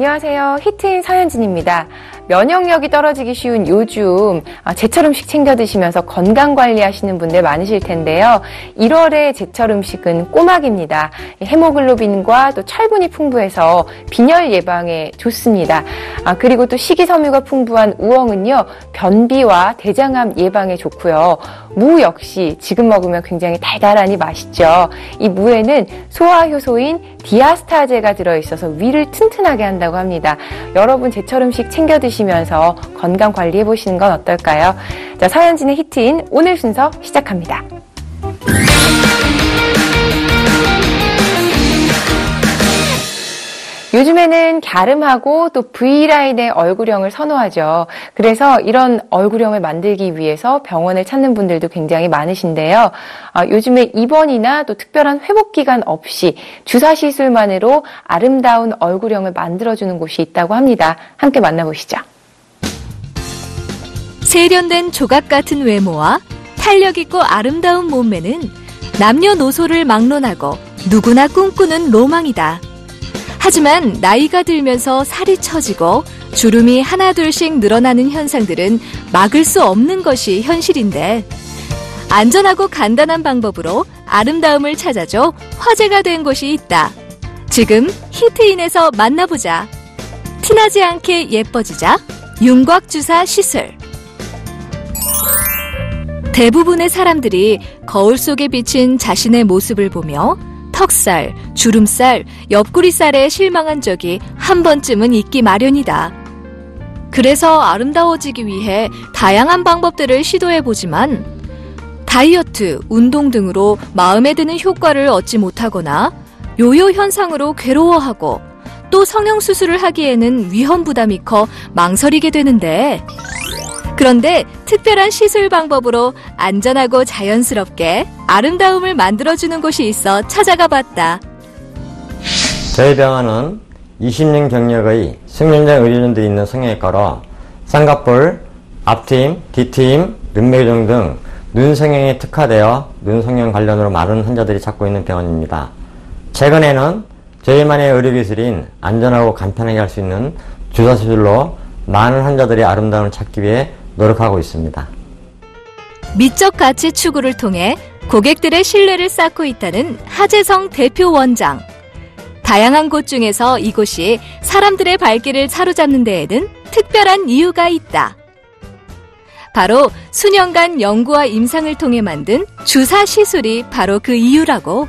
안녕하세요. 히트인 서현진입니다. 면역력이 떨어지기 쉬운 요즘 제철 음식 챙겨 드시면서 건강 관리하시는 분들 많으실 텐데요. 1월의 제철 음식은 꼬막입니다. 헤모글로빈과 또 철분이 풍부해서 빈혈 예방에 좋습니다. 그리고 또 식이섬유가 풍부한 우엉은요. 변비와 대장암 예방에 좋고요. 무 역시 지금 먹으면 굉장히 달달하니 맛있죠. 이 무에는 소화효소인 디아스타제가 들어있어서 위를 튼튼하게 한다고 합니다. 여러분 제철 음식 챙겨 드시면서 건강 관리해 보시는 건 어떨까요? 자, 서현진의 히트인 오늘 순서 시작합니다. 요즘에는 갸름하고 또 V라인의 얼굴형을 선호하죠. 그래서 이런 얼굴형을 만들기 위해서 병원을 찾는 분들도 굉장히 많으신데요. 요즘에 입원이나 또 특별한 회복기간 없이 주사시술만으로 아름다운 얼굴형을 만들어주는 곳이 있다고 합니다. 함께 만나보시죠. 세련된 조각 같은 외모와 탄력 있고 아름다운 몸매는 남녀노소를 막론하고 누구나 꿈꾸는 로망이다. 하지만 나이가 들면서 살이 처지고 주름이 하나둘씩 늘어나는 현상들은 막을 수 없는 것이 현실인데 안전하고 간단한 방법으로 아름다움을 찾아줘 화제가 된 곳이 있다. 지금 히트인에서 만나보자. 티나지 않게 예뻐지자 윤곽주사 시술. 대부분의 사람들이 거울 속에 비친 자신의 모습을 보며 턱살, 주름살, 옆구리살에 실망한 적이 한 번쯤은 있기 마련이다. 그래서 아름다워지기 위해 다양한 방법들을 시도해보지만 다이어트, 운동 등으로 마음에 드는 효과를 얻지 못하거나 요요 현상으로 괴로워하고 또 성형수술을 하기에는 위험 부담이 커 망설이게 되는데 그런데 특별한 시술 방법으로 안전하고 자연스럽게 아름다움을 만들어주는 곳이 있어 찾아가 봤다. 저희 병원은 20년 경력의 승용장 의료진들이 있는 성형외과로 쌍꺼풀, 앞트임, 뒤트임, 눈매교정 등 눈 성형에 특화되어 눈 성형 관련으로 많은 환자들이 찾고 있는 병원입니다. 최근에는 저희만의 의료기술인 안전하고 간편하게 할 수 있는 주사시술로 많은 환자들이 아름다움을 찾기 위해 노력하고 있습니다. 미적 가치 추구를 통해 고객들의 신뢰를 쌓고 있다는 하재성 대표 원장. 다양한 곳 중에서 이곳이 사람들의 발길을 사로잡는 데에는 특별한 이유가 있다. 바로 수년간 연구와 임상을 통해 만든 주사 시술이 바로 그 이유라고.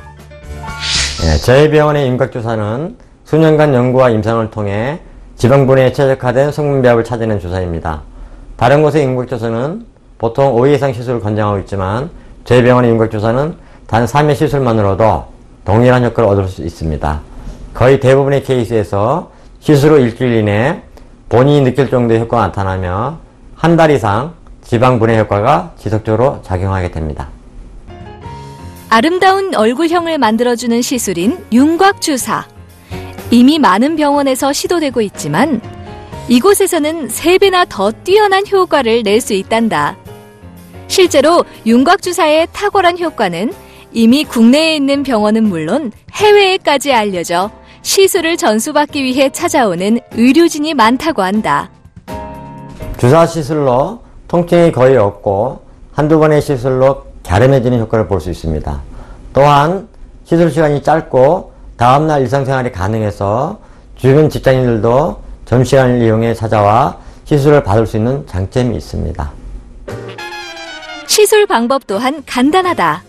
저희 병원의 윤곽주사는 수년간 연구와 임상을 통해 지방분해에 최적화된 성분배합을 찾아낸 주사입니다. 다른 곳의 윤곽주사는 보통 5회 이상 시술을 권장하고 있지만 저희 병원의 윤곽주사는 단 3회 시술만으로도 동일한 효과를 얻을 수 있습니다. 거의 대부분의 케이스에서 시술 후 일주일 이내에 본인이 느낄 정도의 효과가 나타나며 한 달 이상 지방분해 효과가 지속적으로 작용하게 됩니다. 아름다운 얼굴형을 만들어주는 시술인 윤곽주사. 이미 많은 병원에서 시도되고 있지만 이곳에서는 3배나 더 뛰어난 효과를 낼 수 있단다. 실제로 윤곽주사의 탁월한 효과는 이미 국내에 있는 병원은 물론 해외에까지 알려져 시술을 전수받기 위해 찾아오는 의료진이 많다고 한다. 주사 시술로 통증이 거의 없고 한두 번의 시술로 갸름해지는 효과를 볼 수 있습니다. 또한 시술 시간이 짧고 다음날 일상생활이 가능해서 주변 직장인들도 점심시간을 이용해 찾아와 시술을 받을 수 있는 장점이 있습니다. 시술 방법 또한 간단하다.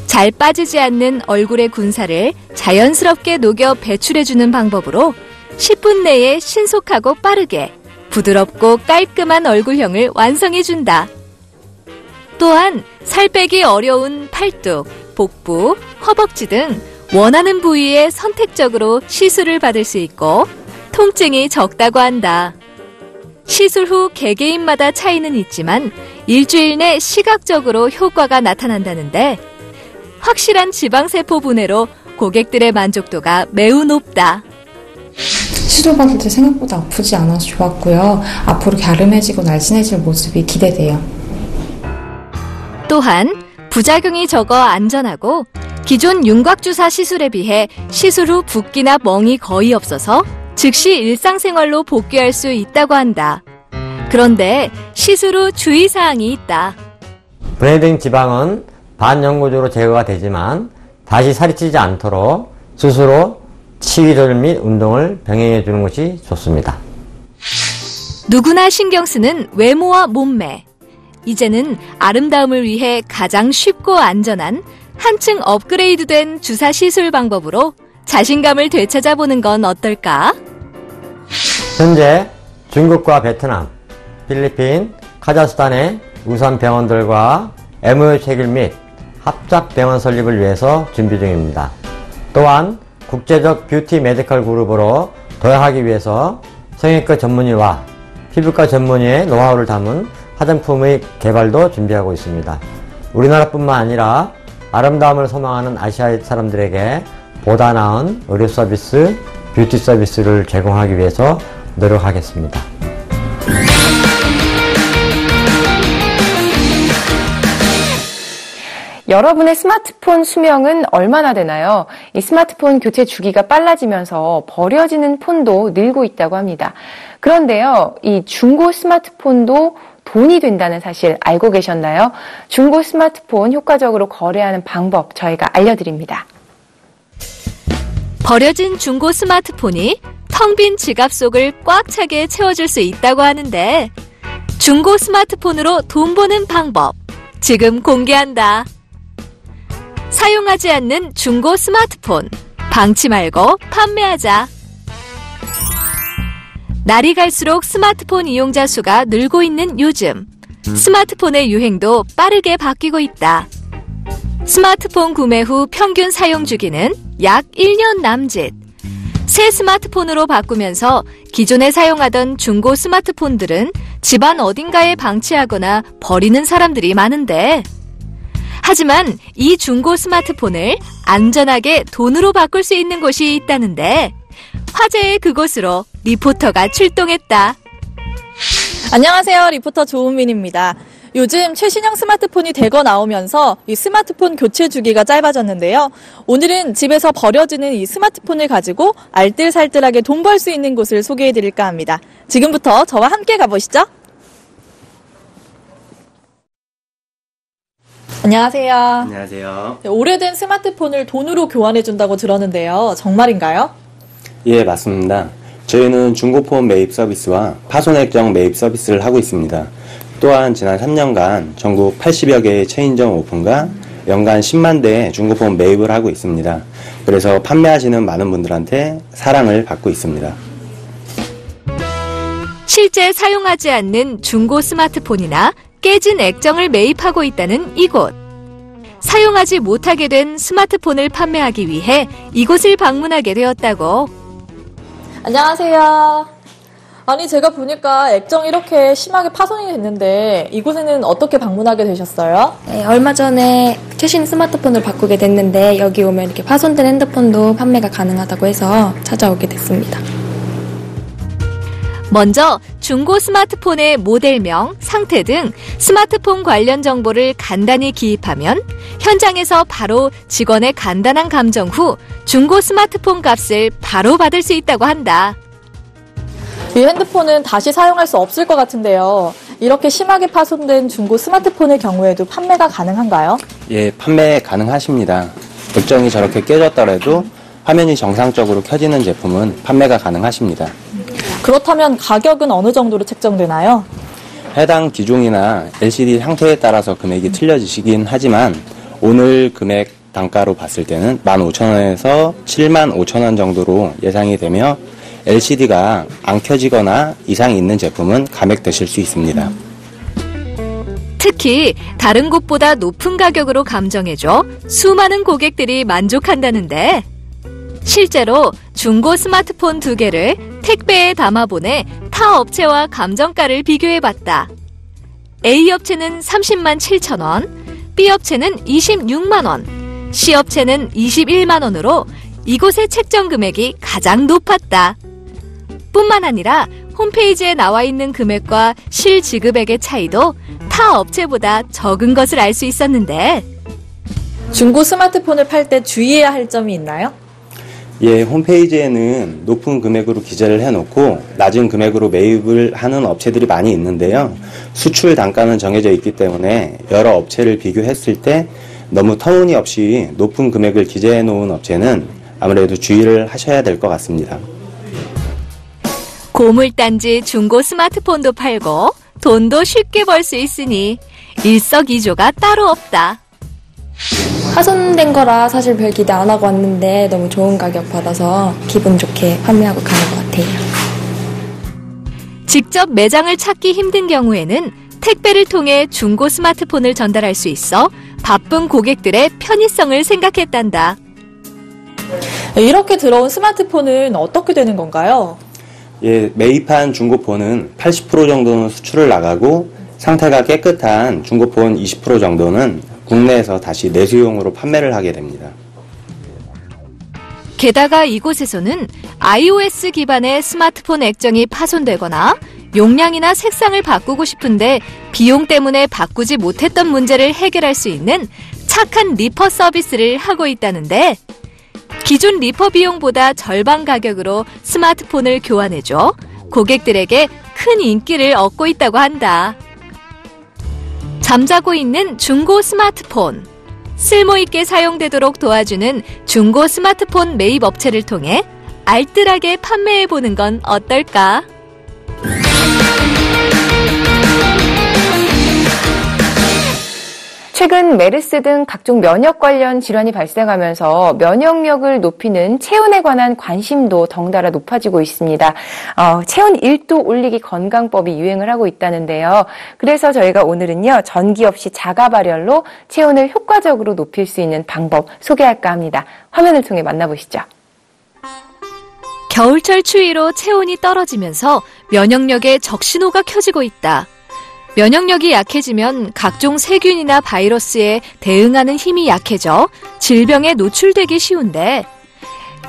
잘 빠지지 않는 얼굴의 군살을 자연스럽게 녹여 배출해주는 방법으로 10분 내에 신속하고 빠르게 부드럽고 깔끔한 얼굴형을 완성해준다. 또한 살 빼기 어려운 팔뚝, 복부, 허벅지 등 원하는 부위에 선택적으로 시술을 받을 수 있고 통증이 적다고 한다. 시술 후 개개인마다 차이는 있지만 일주일 내 시각적으로 효과가 나타난다는데 확실한 지방세포 분해로 고객들의 만족도가 매우 높다. 시술받을 때 생각보다 아프지 않아서 좋았고요. 앞으로 갸름해지고 날씬해질 모습이 기대돼요. 또한 부작용이 적어 안전하고 기존 윤곽주사 시술에 비해 시술 후 붓기나 멍이 거의 없어서 즉시 일상생활로 복귀할 수 있다고 한다. 그런데 시술 후 주의사항이 있다. 분해된 지방은 반영구적으로 제거가 되지만 다시 살이 찌지 않도록 스스로 식이 조절 및 운동을 병행해 주는 것이 좋습니다. 누구나 신경 쓰는 외모와 몸매. 이제는 아름다움을 위해 가장 쉽고 안전한 한층 업그레이드된 주사 시술 방법으로 자신감을 되찾아보는 건 어떨까? 현재 중국과 베트남, 필리핀, 카자흐스탄의 우선 병원들과 MOU 체결 및 합작 병원 설립을 위해서 준비 중입니다. 또한 국제적 뷰티 메디컬 그룹으로 도약하기 위해서 성형외과 전문의와 피부과 전문의의 노하우를 담은 화장품의 개발도 준비하고 있습니다. 우리나라뿐만 아니라 아름다움을 소망하는 아시아 사람들에게 보다 나은 의료 서비스, 뷰티 서비스를 제공하기 위해서 노력하겠습니다. 여러분의 스마트폰 수명은 얼마나 되나요? 이 스마트폰 교체 주기가 빨라지면서 버려지는 폰도 늘고 있다고 합니다. 그런데요, 이 중고 스마트폰도 돈이 된다는 사실 알고 계셨나요? 중고 스마트폰 효과적으로 거래하는 방법 저희가 알려드립니다. 버려진 중고 스마트폰이 텅 빈 지갑 속을 꽉 차게 채워줄 수 있다고 하는데 중고 스마트폰으로 돈 버는 방법 지금 공개한다. 사용하지 않는 중고 스마트폰 방치 말고 판매하자. 날이 갈수록 스마트폰 이용자 수가 늘고 있는 요즘 스마트폰의 유행도 빠르게 바뀌고 있다. 스마트폰 구매 후 평균 사용 주기는 약 1년 남짓. 새 스마트폰으로 바꾸면서 기존에 사용하던 중고 스마트폰들은 집안 어딘가에 방치하거나 버리는 사람들이 많은데 하지만 이 중고 스마트폰을 안전하게 돈으로 바꿀 수 있는 곳이 있다는데 화제의 그곳으로 리포터가 출동했다. 안녕하세요. 리포터 조은민입니다. 요즘 최신형 스마트폰이 대거 나오면서 이 스마트폰 교체 주기가 짧아졌는데요. 오늘은 집에서 버려지는 이 스마트폰을 가지고 알뜰살뜰하게 돈 벌 수 있는 곳을 소개해드릴까 합니다. 지금부터 저와 함께 가보시죠. 안녕하세요. 안녕하세요. 네, 오래된 스마트폰을 돈으로 교환해준다고 들었는데요. 정말인가요? 예, 맞습니다. 저희는 중고폰 매입 서비스와 파손액정 매입 서비스를 하고 있습니다. 또한 지난 3년간 전국 80여 개의 체인점 오픈과 연간 10만 대의 중고폰 매입을 하고 있습니다. 그래서 판매하시는 많은 분들한테 사랑을 받고 있습니다. 실제 사용하지 않는 중고 스마트폰이나 깨진 액정을 매입하고 있다는 이곳. 사용하지 못하게 된 스마트폰을 판매하기 위해 이곳을 방문하게 되었다고. 안녕하세요. 아니 제가 보니까 액정이 이렇게 심하게 파손이 됐는데 이곳에는 어떻게 방문하게 되셨어요? 네, 얼마 전에 최신 스마트폰을 바꾸게 됐는데 여기 오면 이렇게 파손된 핸드폰도 판매가 가능하다고 해서 찾아오게 됐습니다. 먼저 중고 스마트폰의 모델명, 상태 등 스마트폰 관련 정보를 간단히 기입하면 현장에서 바로 직원의 간단한 감정 후 중고 스마트폰 값을 바로 받을 수 있다고 한다. 이 핸드폰은 다시 사용할 수 없을 것 같은데요. 이렇게 심하게 파손된 중고 스마트폰의 경우에도 판매가 가능한가요? 예, 판매 가능하십니다. 액정이 저렇게 깨졌더라도 화면이 정상적으로 켜지는 제품은 판매가 가능하십니다. 그렇다면 가격은 어느 정도로 책정되나요? 해당 기종이나 LCD 상태에 따라서 금액이 틀려지시긴 하지만 오늘 금액 단가로 봤을 때는 15,000원에서 75,000원 정도로 예상이 되며 LCD가 안 켜지거나 이상이 있는 제품은 감액되실 수 있습니다. 특히 다른 곳보다 높은 가격으로 감정해줘 수많은 고객들이 만족한다는데 실제로 중고 스마트폰 2개를 택배에 담아보내 타 업체와 감정가를 비교해봤다. A 업체는 30만 7천 원, B 업체는 26만 원, C 업체는 21만 원으로 이곳의 책정 금액이 가장 높았다. 뿐만 아니라 홈페이지에 나와 있는 금액과 실지급액의 차이도 타 업체보다 적은 것을 알 수 있었는데 중고 스마트폰을 팔 때 주의해야 할 점이 있나요? 예, 홈페이지에는 높은 금액으로 기재를 해놓고 낮은 금액으로 매입을 하는 업체들이 많이 있는데요. 수출 단가는 정해져 있기 때문에 여러 업체를 비교했을 때 너무 터무니없이 높은 금액을 기재해 놓은 업체는 아무래도 주의를 하셔야 될 것 같습니다. 고물단지 중고 스마트폰도 팔고 돈도 쉽게 벌 수 있으니 일석이조가 따로 없다. 파손된 거라 사실 별 기대 안 하고 왔는데 너무 좋은 가격 받아서 기분 좋게 판매하고 가는 것 같아요. 직접 매장을 찾기 힘든 경우에는 택배를 통해 중고 스마트폰을 전달할 수 있어 바쁜 고객들의 편의성을 생각했단다. 이렇게 들어온 스마트폰은 어떻게 되는 건가요? 예, 매입한 중고폰은 80% 정도는 수출을 나가고 상태가 깨끗한 중고폰 20% 정도는 국내에서 다시 내수용으로 판매를 하게 됩니다. 게다가 이곳에서는 iOS 기반의 스마트폰 액정이 파손되거나 용량이나 색상을 바꾸고 싶은데 비용 때문에 바꾸지 못했던 문제를 해결할 수 있는 착한 리퍼 서비스를 하고 있다는데 기존 리퍼 비용보다 절반 가격으로 스마트폰을 교환해줘 고객들에게 큰 인기를 얻고 있다고 한다. 잠자고 있는 중고 스마트폰. 쓸모있게 사용되도록 도와주는 중고 스마트폰 매입 업체를 통해 알뜰하게 판매해보는 건 어떨까? 최근 메르스 등 각종 면역 관련 질환이 발생하면서 면역력을 높이는 체온에 관한 관심도 덩달아 높아지고 있습니다. 체온 1도 올리기 건강법이 유행을 하고 있다는데요. 그래서 저희가 오늘은요, 전기 없이 자가 발열로 체온을 효과적으로 높일 수 있는 방법 소개할까 합니다. 화면을 통해 만나보시죠. 겨울철 추위로 체온이 떨어지면서 면역력에 적신호가 켜지고 있다. 면역력이 약해지면 각종 세균이나 바이러스에 대응하는 힘이 약해져 질병에 노출되기 쉬운데,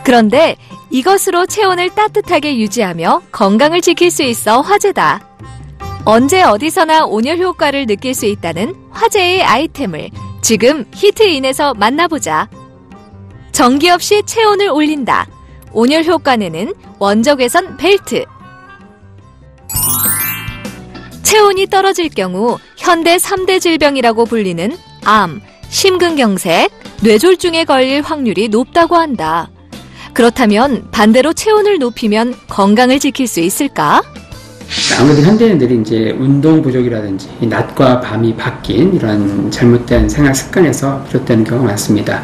그런데 이것으로 체온을 따뜻하게 유지하며 건강을 지킬 수 있어 화제다. 언제 어디서나 온열 효과를 느낄 수 있다는 화제의 아이템을 지금 히트인에서 만나보자. 전기 없이 체온을 올린다. 온열 효과 내는 원적외선 벨트. 체온이 떨어질 경우 현대 3대 질병이라고 불리는 암, 심근경색, 뇌졸중에 걸릴 확률이 높다고 한다. 그렇다면 반대로 체온을 높이면 건강을 지킬 수 있을까? 아무래도 현대인들이 이제 운동 부족이라든지 낮과 밤이 바뀐 이런 잘못된 생활 습관에서 비롯되는 경우가 많습니다.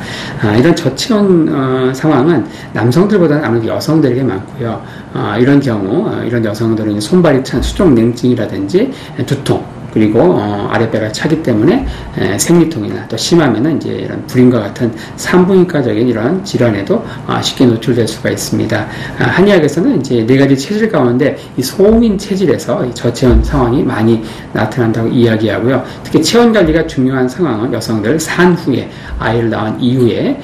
이런 저체온 상황은 남성들보다는 아무래도 여성들에게 많고요. 이런 경우 이런 여성들은 손발이 찬 수족 냉증이라든지 두통, 그리고 아랫배가 차기 때문에 생리통이나 또 심하면은 이제 이런 불임과 같은 산부인과적인 이런 질환에도 쉽게 노출될 수가 있습니다. 한의학에서는 이제 4가지 체질 가운데 이 소음인 체질에서 이 저체온 상황이 많이 나타난다고 이야기하고요. 특히 체온 관리가 중요한 상황은 여성들 산 후에, 아이를 낳은 이후에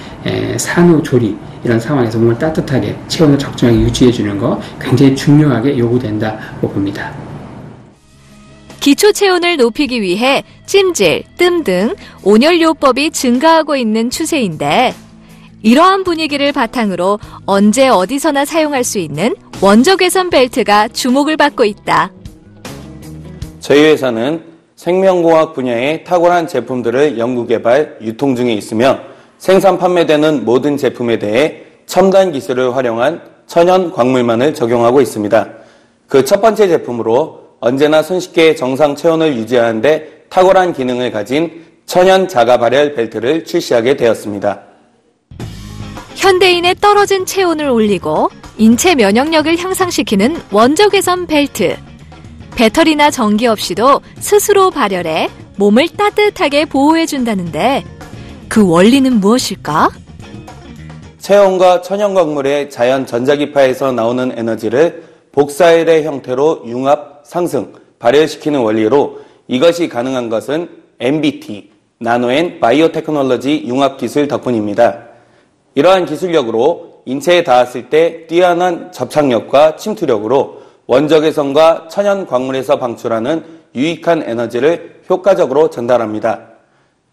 산후조리 이런 상황에서 몸을 따뜻하게 체온을 적정하게 유지해 주는 거 굉장히 중요하게 요구된다고 봅니다. 기초 체온을 높이기 위해 찜질, 뜸 등 온열요법이 증가하고 있는 추세인데, 이러한 분위기를 바탕으로 언제 어디서나 사용할 수 있는 원적외선 벨트가 주목을 받고 있다. 저희 회사는 생명공학 분야의 탁월한 제품들을 연구개발, 유통 중에 있으며 생산 판매되는 모든 제품에 대해 첨단 기술을 활용한 천연 광물만을 적용하고 있습니다. 그 첫 번째 제품으로 언제나 손쉽게 정상 체온을 유지하는 데 탁월한 기능을 가진 천연 자가 발열 벨트를 출시하게 되었습니다. 현대인의 떨어진 체온을 올리고 인체 면역력을 향상시키는 원적외선 벨트. 배터리나 전기 없이도 스스로 발열해 몸을 따뜻하게 보호해준다는데 그 원리는 무엇일까? 체온과 천연광물의 자연 전자기파에서 나오는 에너지를 복사일의 형태로 융합, 상승, 발열시키는 원리로 이것이 가능한 것은 MBT, 나노 앤 바이오테크놀로지 융합기술 덕분입니다. 이러한 기술력으로 인체에 닿았을 때 뛰어난 접착력과 침투력으로 원적외선과 천연광물에서 방출하는 유익한 에너지를 효과적으로 전달합니다.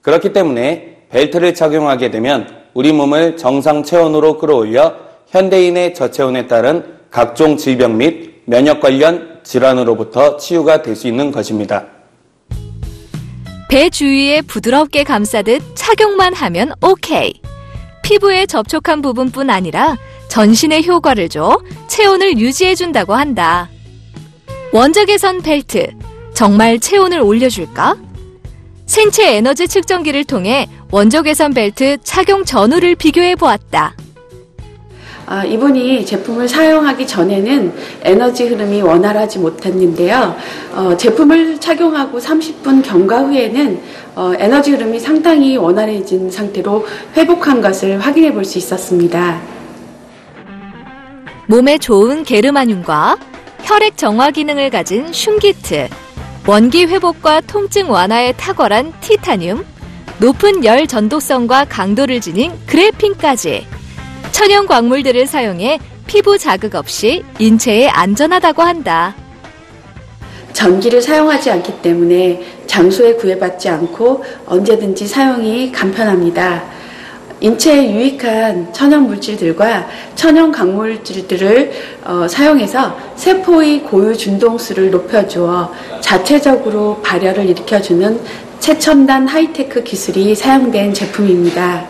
그렇기 때문에 벨트를 착용하게 되면 우리 몸을 정상 체온으로 끌어올려 현대인의 저체온에 따른 각종 질병 및 면역 관련 질환으로부터 치유가 될 수 있는 것입니다. 배 주위에 부드럽게 감싸듯 착용만 하면 오케이. 피부에 접촉한 부분뿐 아니라 전신에 효과를 줘 체온을 유지해준다고 한다. 원적 개선 벨트, 정말 체온을 올려줄까? 생체 에너지 측정기를 통해 원적 개선 벨트 착용 전후를 비교해 보았다. 이분이 제품을 사용하기 전에는 에너지 흐름이 원활하지 못했는데요. 제품을 착용하고 30분 경과 후에는 에너지 흐름이 상당히 원활해진 상태로 회복한 것을 확인해 볼 수 있었습니다. 몸에 좋은 게르마늄과 혈액 정화 기능을 가진 슌기트, 원기 회복과 통증 완화에 탁월한 티타늄, 높은 열 전도성과 강도를 지닌 그래핀까지 천연 광물들을 사용해 피부 자극 없이 인체에 안전하다고 한다. 전기를 사용하지 않기 때문에 장소에 구애받지 않고 언제든지 사용이 간편합니다. 인체에 유익한 천연 물질들과 천연 광물질들을 사용해서 세포의 고유 준동수를 높여주어 자체적으로 발열을 일으켜주는 최첨단 하이테크 기술이 사용된 제품입니다.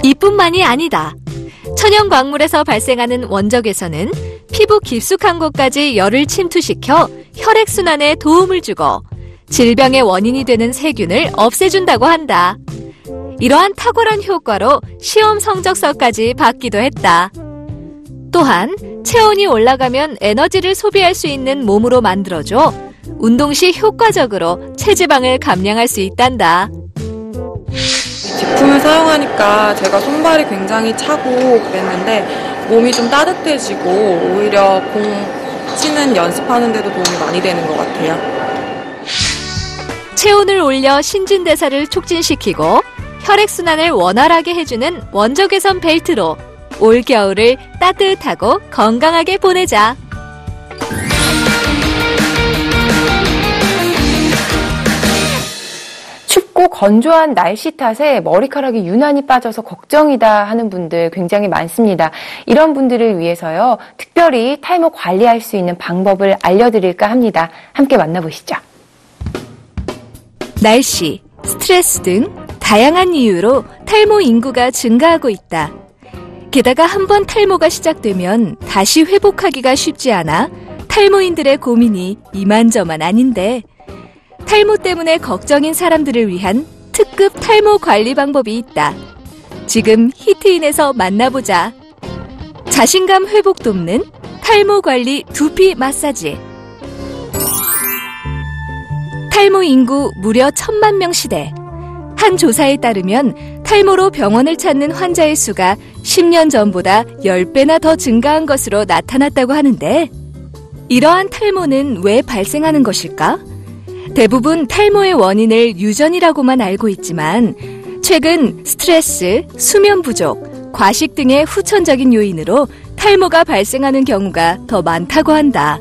이뿐만이 아니다. 천연 광물에서 발생하는 원적외선은 피부 깊숙한 곳까지 열을 침투시켜 혈액순환에 도움을 주고 질병의 원인이 되는 세균을 없애준다고 한다. 이러한 탁월한 효과로 시험 성적서까지 받기도 했다. 또한 체온이 올라가면 에너지를 소비할 수 있는 몸으로 만들어줘 운동 시 효과적으로 체지방을 감량할 수 있단다. 제품을 사용하니까 제가 손발이 굉장히 차고 그랬는데 몸이 좀 따뜻해지고 오히려 공 치는 연습하는 데도 도움이 많이 되는 것 같아요. 체온을 올려 신진대사를 촉진시키고 혈액순환을 원활하게 해주는 원적외선 벨트로 올겨울을 따뜻하고 건강하게 보내자. 춥고 건조한 날씨 탓에 머리카락이 유난히 빠져서 걱정이다 하는 분들 굉장히 많습니다. 이런 분들을 위해서요, 특별히 탈모 관리할 수 있는 방법을 알려드릴까 합니다. 함께 만나보시죠. 날씨, 스트레스 등 다양한 이유로 탈모 인구가 증가하고 있다. 게다가 한번 탈모가 시작되면 다시 회복하기가 쉽지 않아 탈모인들의 고민이 이만저만 아닌데, 탈모 때문에 걱정인 사람들을 위한 특급 탈모 관리 방법이 있다. 지금 히트인에서 만나보자. 자신감 회복 돕는 탈모 관리 두피 마사지. 탈모 인구 무려 1000만 명 시대. 한 조사에 따르면 탈모로 병원을 찾는 환자의 수가 10년 전보다 10배나 더 증가한 것으로 나타났다고 하는데, 이러한 탈모는 왜 발생하는 것일까? 대부분 탈모의 원인을 유전이라고만 알고 있지만 최근 스트레스, 수면 부족, 과식 등의 후천적인 요인으로 탈모가 발생하는 경우가 더 많다고 한다.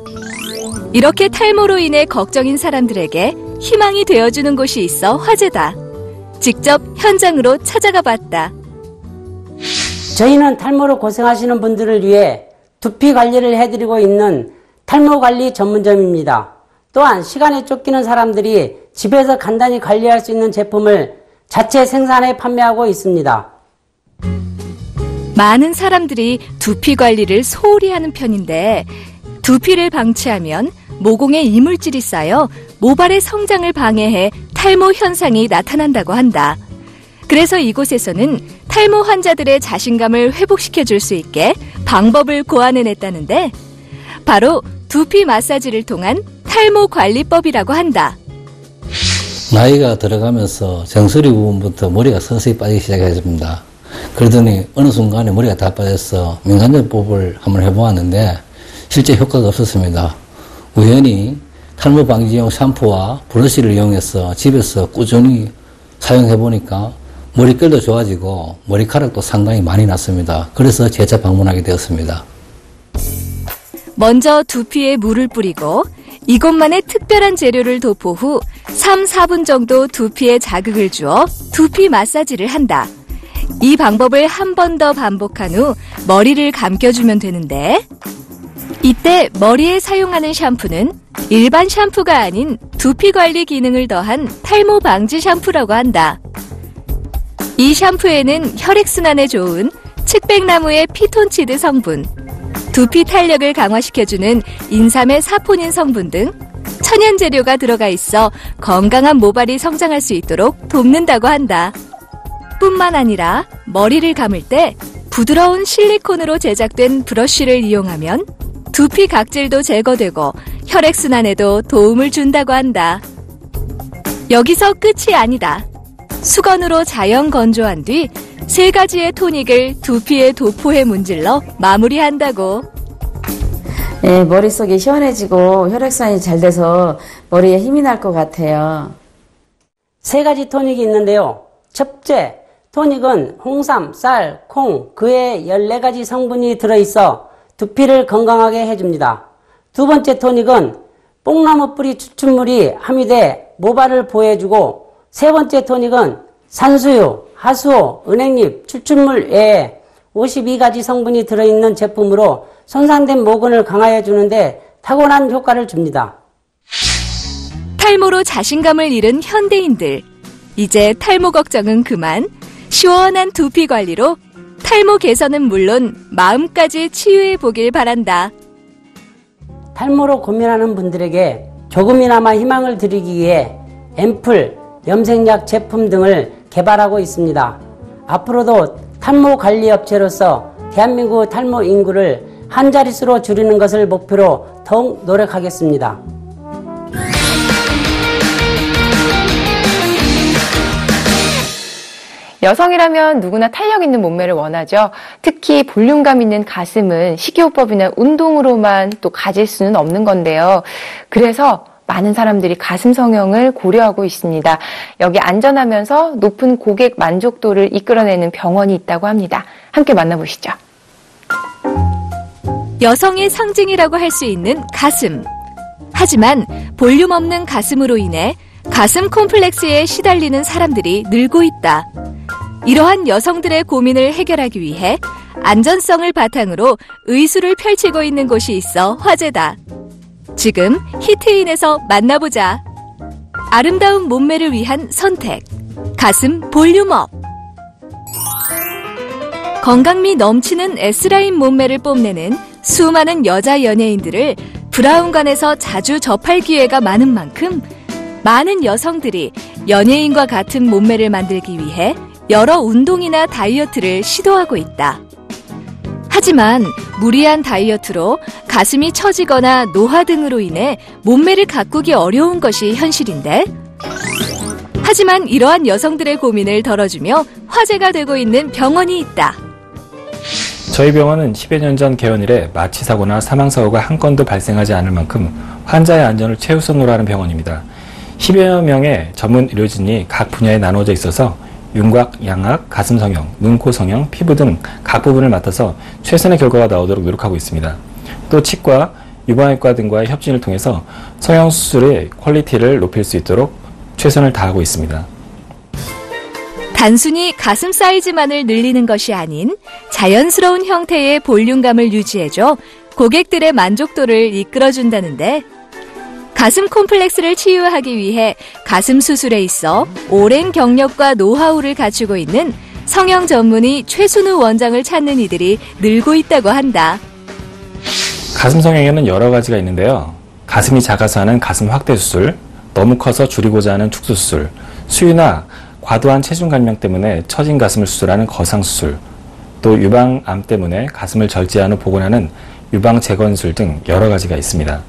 이렇게 탈모로 인해 걱정인 사람들에게 희망이 되어주는 곳이 있어 화제다. 직접 현장으로 찾아가 봤다. 저희는 탈모로 고생하시는 분들을 위해 두피 관리를 해드리고 있는 탈모 관리 전문점입니다. 또한 시간에 쫓기는 사람들이 집에서 간단히 관리할 수 있는 제품을 자체 생산해 판매하고 있습니다. 많은 사람들이 두피 관리를 소홀히 하는 편인데, 두피를 방치하면 모공에 이물질이 쌓여 모발의 성장을 방해해 탈모 현상이 나타난다고 한다. 그래서 이곳에서는 탈모 환자들의 자신감을 회복시켜줄 수 있게 방법을 고안해냈다는데, 바로 두피 마사지를 통한 탈모 관리법이라고 한다. 나이가 들어가면서 정수리 부분부터 머리가 서서히 빠지기 시작했습니다. 그러더니 어느 순간에 머리가 다 빠져서 민간요법을 한번 해보았는데 실제 효과가 없었습니다. 우연히 탈모 방지용 샴푸와 브러쉬를 이용해서 집에서 꾸준히 사용해보니까 머릿결도 좋아지고 머리카락도 상당히 많이 났습니다. 그래서 재차 방문하게 되었습니다. 먼저 두피에 물을 뿌리고 이것만의 특별한 재료를 도포 후 3, 4분 정도 두피에 자극을 주어 두피 마사지를 한다. 이 방법을 한 번 더 반복한 후 머리를 감겨주면 되는데, 이때 머리에 사용하는 샴푸는 일반 샴푸가 아닌 두피 관리 기능을 더한 탈모 방지 샴푸라고 한다. 이 샴푸에는 혈액순환에 좋은 측백나무의 피톤치드 성분, 두피 탄력을 강화시켜주는 인삼의 사포닌 성분 등 천연 재료가 들어가 있어 건강한 모발이 성장할 수 있도록 돕는다고 한다. 뿐만 아니라 머리를 감을 때 부드러운 실리콘으로 제작된 브러쉬를 이용하면 두피 각질도 제거되고 혈액순환에도 도움을 준다고 한다. 여기서 끝이 아니다. 수건으로 자연 건조한 뒤 3가지의 토닉을 두피에 도포해 문질러 마무리한다고. 네, 머릿속이 시원해지고 혈액순환이 잘 돼서 머리에 힘이 날 것 같아요. 3가지 토닉이 있는데요. 첫째, 토닉은 홍삼, 쌀, 콩, 그 외 14가지 성분이 들어있어 두피를 건강하게 해줍니다. 두 번째 토닉은 뽕나무 뿌리 추출물이 함유돼 모발을 보호해주고, 세 번째 토닉은 산수유, 하수오, 은행잎, 추출물 외에 52가지 성분이 들어있는 제품으로 손상된 모근을 강화해주는데 탁월한 효과를 줍니다. 탈모로 자신감을 잃은 현대인들. 이제 탈모 걱정은 그만. 시원한 두피 관리로 탈모 개선은 물론 마음까지 치유해 보길 바란다. 탈모로 고민하는 분들에게 조금이나마 희망을 드리기 위해 앰플, 염색약 제품 등을 개발하고 있습니다. 앞으로도 탈모 관리 업체로서 대한민국 탈모 인구를 한 자릿수로 줄이는 것을 목표로 더욱 노력하겠습니다. 여성이라면 누구나 탄력 있는 몸매를 원하죠. 특히 볼륨감 있는 가슴은 식이요법이나 운동으로만 또 가질 수는 없는 건데요. 그래서 많은 사람들이 가슴 성형을 고려하고 있습니다. 여기 안전하면서 높은 고객 만족도를 이끌어내는 병원이 있다고 합니다. 함께 만나보시죠. 여성의 상징이라고 할 수 있는 가슴. 하지만 볼륨 없는 가슴으로 인해 가슴 콤플렉스에 시달리는 사람들이 늘고 있다. 이러한 여성들의 고민을 해결하기 위해 안전성을 바탕으로 의술을 펼치고 있는 곳이 있어 화제다. 지금 히트인에서 만나보자. 아름다운 몸매를 위한 선택. 가슴 볼륨업. 건강미 넘치는 S라인 몸매를 뽐내는 수많은 여자 연예인들을 브라운관에서 자주 접할 기회가 많은 만큼 많은 여성들이 연예인과 같은 몸매를 만들기 위해 여러 운동이나 다이어트를 시도하고 있다. 하지만 무리한 다이어트로 가슴이 처지거나 노화 등으로 인해 몸매를 가꾸기 어려운 것이 현실인데, 하지만 이러한 여성들의 고민을 덜어주며 화제가 되고 있는 병원이 있다. 저희 병원은 10여 년 전 개원 이래 마취 사고나 사망 사고가 한 건도 발생하지 않을 만큼 환자의 안전을 최우선으로 하는 병원입니다. 10여 명의 전문 의료진이 각 분야에 나누어져 있어서 윤곽, 양악, 가슴 성형, 눈, 코 성형, 피부 등 각 부분을 맡아서 최선의 결과가 나오도록 노력하고 있습니다. 또 치과, 유방외과 등과의 협진을 통해서 성형 수술의 퀄리티를 높일 수 있도록 최선을 다하고 있습니다. 단순히 가슴 사이즈만을 늘리는 것이 아닌 자연스러운 형태의 볼륨감을 유지해줘 고객들의 만족도를 이끌어준다는데, 가슴 콤플렉스를 치유하기 위해 가슴 수술에 있어 오랜 경력과 노하우를 갖추고 있는 성형 전문의 최순우 원장을 찾는 이들이 늘고 있다고 한다. 가슴 성형에는 여러 가지가 있는데요. 가슴이 작아서 하는 가슴 확대 수술, 너무 커서 줄이고자 하는 축소 수술, 수유나 과도한 체중 감량 때문에 처진 가슴을 수술하는 거상 수술, 또 유방암 때문에 가슴을 절제한 후 복원하는 유방 재건술 등 여러 가지가 있습니다.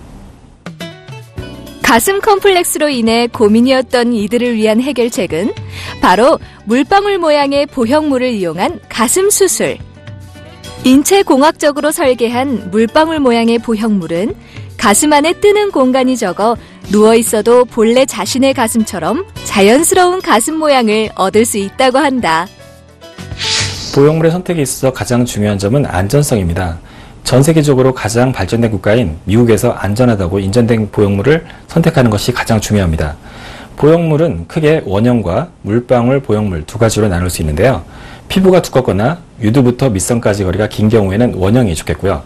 가슴 컴플렉스로 인해 고민이었던 이들을 위한 해결책은 바로 물방울 모양의 보형물을 이용한 가슴 수술. 인체공학적으로 설계한 물방울 모양의 보형물은 가슴 안에 뜨는 공간이 적어 누워있어도 본래 자신의 가슴처럼 자연스러운 가슴 모양을 얻을 수 있다고 한다. 보형물의 선택에 있어서 가장 중요한 점은 안전성입니다. 전 세계적으로 가장 발전된 국가인 미국에서 안전하다고 인정된 보형물을 선택하는 것이 가장 중요합니다. 보형물은 크게 원형과 물방울 보형물 두 가지로 나눌 수 있는데요. 피부가 두껍거나 유두부터 밑선까지 거리가 긴 경우에는 원형이 좋겠고요.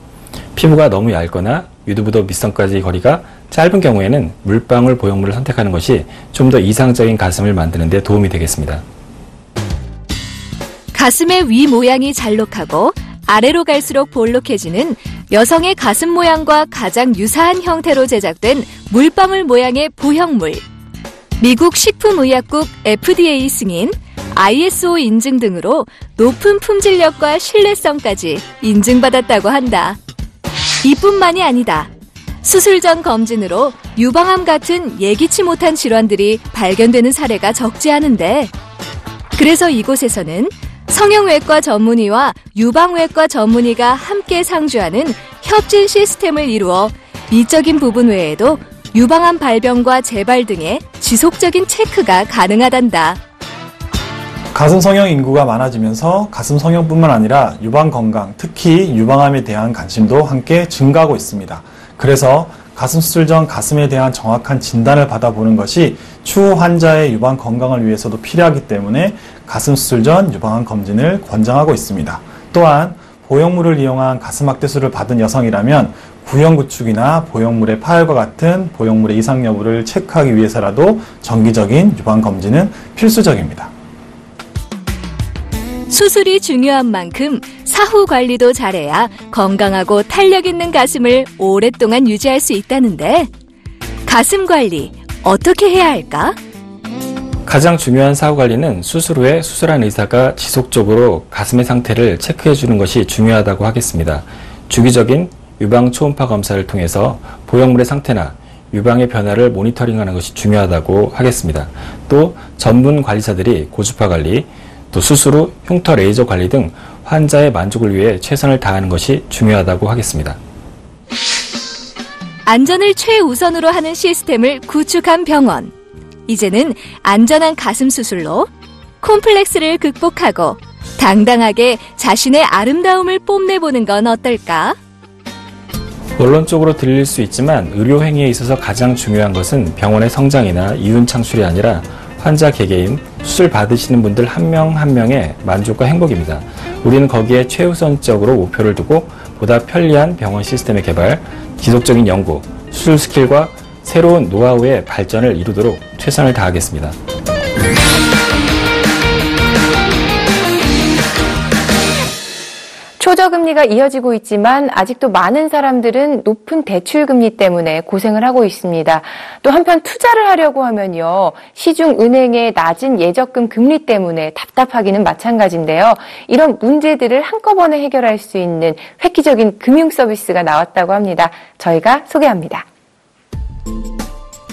피부가 너무 얇거나 유두부터 밑선까지 거리가 짧은 경우에는 물방울 보형물을 선택하는 것이 좀 더 이상적인 가슴을 만드는 데 도움이 되겠습니다. 가슴의 위 모양이 잘록하고 아래로 갈수록 볼록해지는 여성의 가슴 모양과 가장 유사한 형태로 제작된 물방울 모양의 보형물. 미국 식품의약국 FDA 승인, ISO 인증 등으로 높은 품질력과 신뢰성까지 인증받았다고 한다. 이뿐만이 아니다. 수술 전 검진으로 유방암 같은 예기치 못한 질환들이 발견되는 사례가 적지 않은데, 그래서 이곳에서는 성형외과 전문의와 유방외과 전문의가 함께 상주하는 협진 시스템을 이루어 미적인 부분 외에도 유방암 발병과 재발 등의 지속적인 체크가 가능하단다. 가슴 성형 인구가 많아지면서 가슴 성형뿐만 아니라 유방 건강, 특히 유방암에 대한 관심도 함께 증가하고 있습니다. 그래서 가슴 수술 전 가슴에 대한 정확한 진단을 받아보는 것이 추후 환자의 유방 건강을 위해서도 필요하기 때문에 가슴 수술 전 유방암 검진을 권장하고 있습니다. 또한 보형물을 이용한 가슴 확대술을 받은 여성이라면 구형 구축이나 보형물의 파열과 같은 보형물의 이상 여부를 체크하기 위해서라도 정기적인 유방 검진은 필수적입니다. 수술이 중요한 만큼 사후 관리도 잘해야 건강하고 탄력 있는 가슴을 오랫동안 유지할 수 있다는데, 가슴 관리 어떻게 해야 할까? 가장 중요한 사후 관리는 수술 후에 수술한 의사가 지속적으로 가슴의 상태를 체크해 주는 것이 중요하다고 하겠습니다. 주기적인 유방 초음파 검사를 통해서 보형물의 상태나 유방의 변화를 모니터링하는 것이 중요하다고 하겠습니다. 또 전문 관리사들이 고주파 관리, 또 수술 후 흉터 레이저 관리 등 환자의 만족을 위해 최선을 다하는 것이 중요하다고 하겠습니다. 안전을 최우선으로 하는 시스템을 구축한 병원. 이제는 안전한 가슴 수술로 콤플렉스를 극복하고 당당하게 자신의 아름다움을 뽐내보는 건 어떨까? 원론적으로 들릴 수 있지만 의료 행위에 있어서 가장 중요한 것은 병원의 성장이나 이윤 창출이 아니라 환자 개개인, 수술 받으시는 분들 한 명 한 명의 만족과 행복입니다. 우리는 거기에 최우선적으로 목표를 두고 보다 편리한 병원 시스템의 개발, 지속적인 연구, 수술 스킬과 새로운 노하우의 발전을 이루도록 최선을 다하겠습니다. 초저금리가 이어지고 있지만 아직도 많은 사람들은 높은 대출금리 때문에 고생을 하고 있습니다. 또 한편 투자를 하려고 하면요, 시중은행의 낮은 예적금 금리 때문에 답답하기는 마찬가지인데요. 이런 문제들을 한꺼번에 해결할 수 있는 획기적인 금융 서비스가 나왔다고 합니다. 저희가 소개합니다.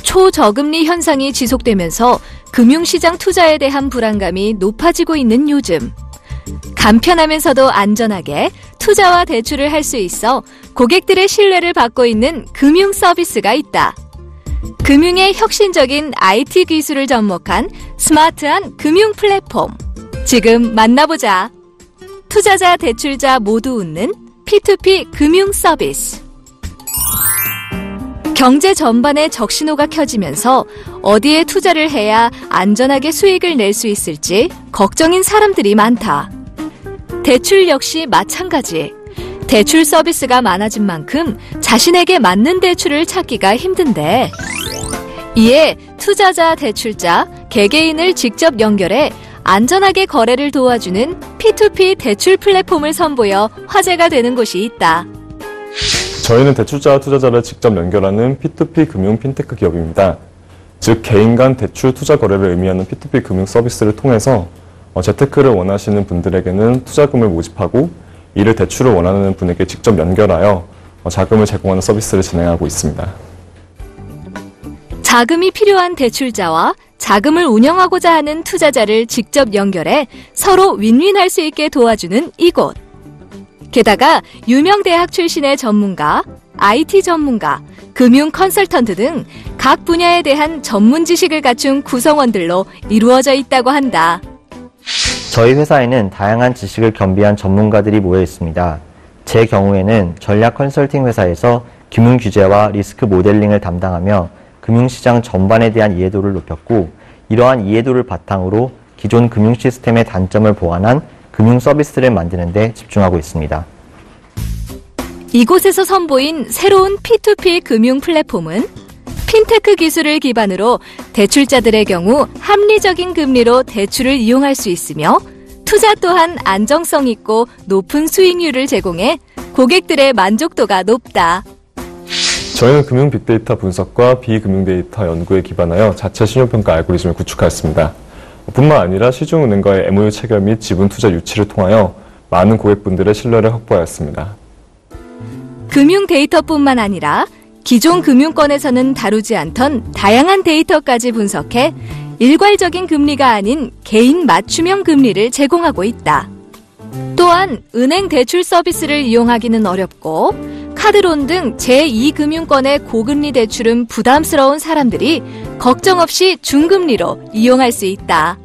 초저금리 현상이 지속되면서 금융시장 투자에 대한 불안감이 높아지고 있는 요즘. 간편하면서도 안전하게 투자와 대출을 할 수 있어 고객들의 신뢰를 받고 있는 금융 서비스가 있다. 금융의 혁신적인 IT 기술을 접목한 스마트한 금융 플랫폼. 지금 만나보자. 투자자, 대출자 모두 웃는 P2P 금융 서비스. 경제 전반에 적신호가 켜지면서 어디에 투자를 해야 안전하게 수익을 낼 수 있을지 걱정인 사람들이 많다. 대출 역시 마찬가지. 대출 서비스가 많아진 만큼 자신에게 맞는 대출을 찾기가 힘든데, 이에 투자자, 대출자, 개개인을 직접 연결해 안전하게 거래를 도와주는 P2P 대출 플랫폼을 선보여 화제가 되는 곳이 있다. 저희는 대출자와 투자자를 직접 연결하는 P2P 금융 핀테크 기업입니다. 즉 개인 간 대출 투자 거래를 의미하는 P2P 금융 서비스를 통해서 재테크를 원하시는 분들에게는 투자금을 모집하고 이를 대출을 원하는 분에게 직접 연결하여 자금을 제공하는 서비스를 진행하고 있습니다. 자금이 필요한 대출자와 자금을 운영하고자 하는 투자자를 직접 연결해 서로 윈윈할 수 있게 도와주는 이곳. 게다가 유명 대학 출신의 전문가, IT 전문가, 금융 컨설턴트 등 각 분야에 대한 전문 지식을 갖춘 구성원들로 이루어져 있다고 한다. 저희 회사에는 다양한 지식을 겸비한 전문가들이 모여 있습니다. 제 경우에는 전략 컨설팅 회사에서 금융 규제와 리스크 모델링을 담당하며 금융시장 전반에 대한 이해도를 높였고 이러한 이해도를 바탕으로 기존 금융 시스템의 단점을 보완한 금융 서비스를 만드는 데 집중하고 있습니다. 이곳에서 선보인 새로운 P2P 금융 플랫폼은 핀테크 기술을 기반으로 대출자들의 경우 합리적인 금리로 대출을 이용할 수 있으며 투자 또한 안정성 있고 높은 수익률을 제공해 고객들의 만족도가 높다. 저희는 금융 빅데이터 분석과 비금융 데이터 연구에 기반하여 자체 신용평가 알고리즘을 구축하였습니다. 뿐만 아니라 시중은행과의 MOU 체결 및 지분 투자 유치를 통하여 많은 고객분들의 신뢰를 확보하였습니다. 금융 데이터뿐만 아니라 기존 금융권에서는 다루지 않던 다양한 데이터까지 분석해 일괄적인 금리가 아닌 개인 맞춤형 금리를 제공하고 있다. 또한 은행 대출 서비스를 이용하기는 어렵고 카드론 등 제2금융권의 고금리 대출은 부담스러운 사람들이 걱정 없이 중금리로 이용할 수 있다.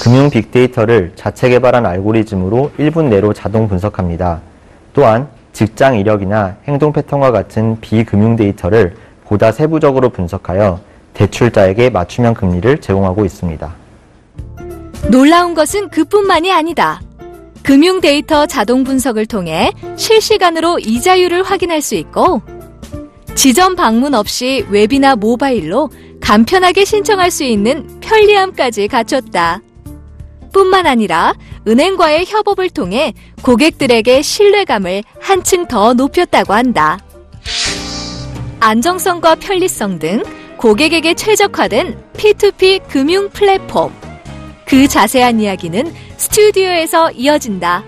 금융 빅데이터를 자체 개발한 알고리즘으로 1분 내로 자동 분석합니다. 또한 직장 이력이나 행동 패턴과 같은 비금융 데이터를 보다 세부적으로 분석하여 대출자에게 맞춤형 금리를 제공하고 있습니다. 놀라운 것은 그뿐만이 아니다. 금융 데이터 자동 분석을 통해 실시간으로 이자율을 확인할 수 있고 지점 방문 없이 웹이나 모바일로 간편하게 신청할 수 있는 편리함까지 갖췄다. 뿐만 아니라 은행과의 협업을 통해 고객들에게 신뢰감을 한층 더 높였다고 한다. 안정성과 편리성 등 고객에게 최적화된 P2P 금융 플랫폼. 그 자세한 이야기는 스튜디오에서 이어진다.